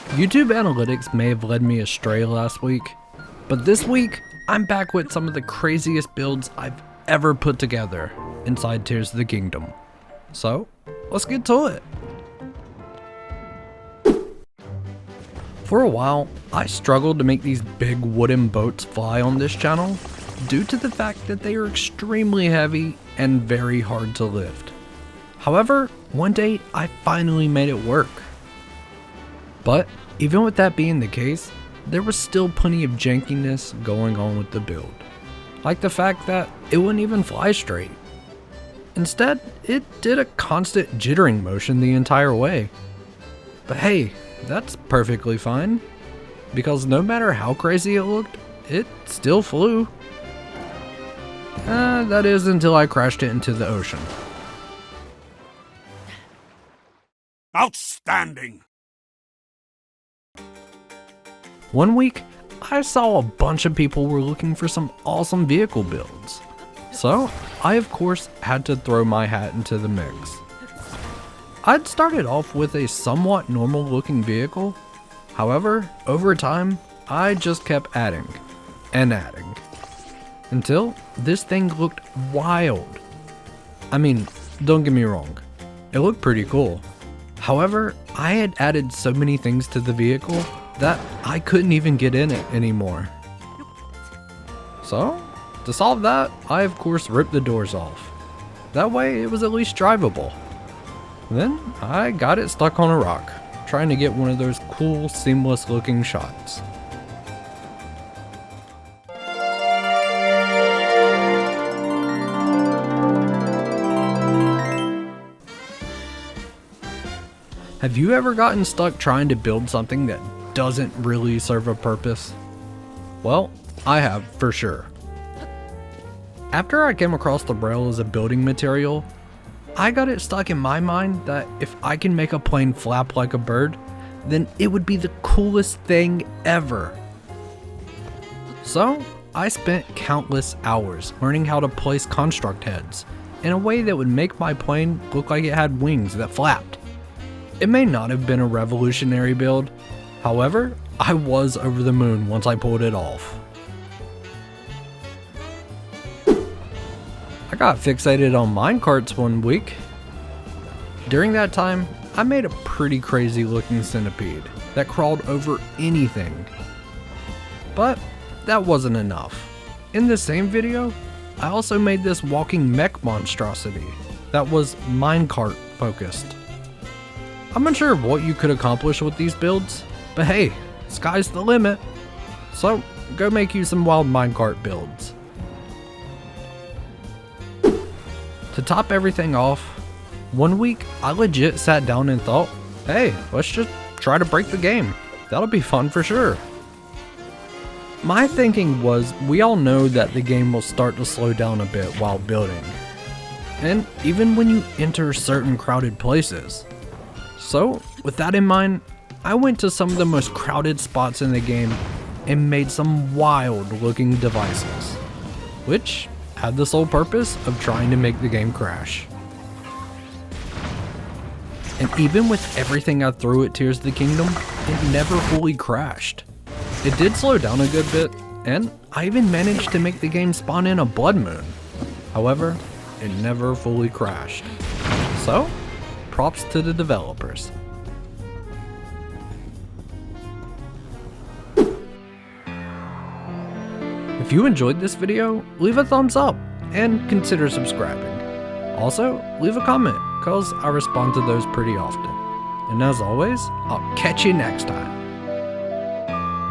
YouTube analytics may have led me astray last week, but this week, I'm back with some of the craziest builds I've ever put together inside Tears of the Kingdom. So, let's get to it. For a while, I struggled to make these big wooden boats fly on this channel due to the fact that they are extremely heavy and very hard to lift. However, one day I finally made it work. But even with that being the case, there was still plenty of jankiness going on with the build. Like the fact that it wouldn't even fly straight. Instead, it did a constant jittering motion the entire way. But hey, that's perfectly fine, because no matter how crazy it looked, it still flew. That is until I crashed it into the ocean. Outstanding! One week, I saw a bunch of people were looking for some awesome vehicle builds. So, I of course had to throw my hat into the mix. I'd started off with a somewhat normal looking vehicle. However, over time, I just kept adding and adding. Until this thing looked wild. I mean, don't get me wrong, it looked pretty cool. However, I had added so many things to the vehicle that I couldn't even get in it anymore. So, to solve that, I of course ripped the doors off. That way it was at least drivable. Then I got it stuck on a rock, trying to get one of those cool, seamless looking shots. Have you ever gotten stuck trying to build something that doesn't really serve a purpose? Well, I have for sure. After I came across the rail as a building material, I got it stuck in my mind that if I can make a plane flap like a bird, then it would be the coolest thing ever. So, I spent countless hours learning how to place construct heads in a way that would make my plane look like it had wings that flapped. It may not have been a revolutionary build, however, I was over the moon once I pulled it off. I got fixated on minecarts one week. During that time, I made a pretty crazy looking centipede that crawled over anything. But that wasn't enough. In the same video, I also made this walking mech monstrosity that was minecart focused. I'm unsure of what you could accomplish with these builds, but hey, sky's the limit. So go make you some wild minecart builds. To top everything off, one week I legit sat down and thought, hey, let's just try to break the game. That'll be fun for sure. My thinking was, we all know that the game will start to slow down a bit while building. And even when you enter certain crowded places. So, with that in mind, I went to some of the most crowded spots in the game and made some wild looking devices, which had the sole purpose of trying to make the game crash. And even with everything I threw at Tears of the Kingdom, it never fully crashed. It did slow down a good bit, and I even managed to make the game spawn in a blood moon. However, it never fully crashed. So, props to the developers. If you enjoyed this video, leave a thumbs up and consider subscribing. Also, leave a comment, cause I respond to those pretty often. And as always, I'll catch you next time.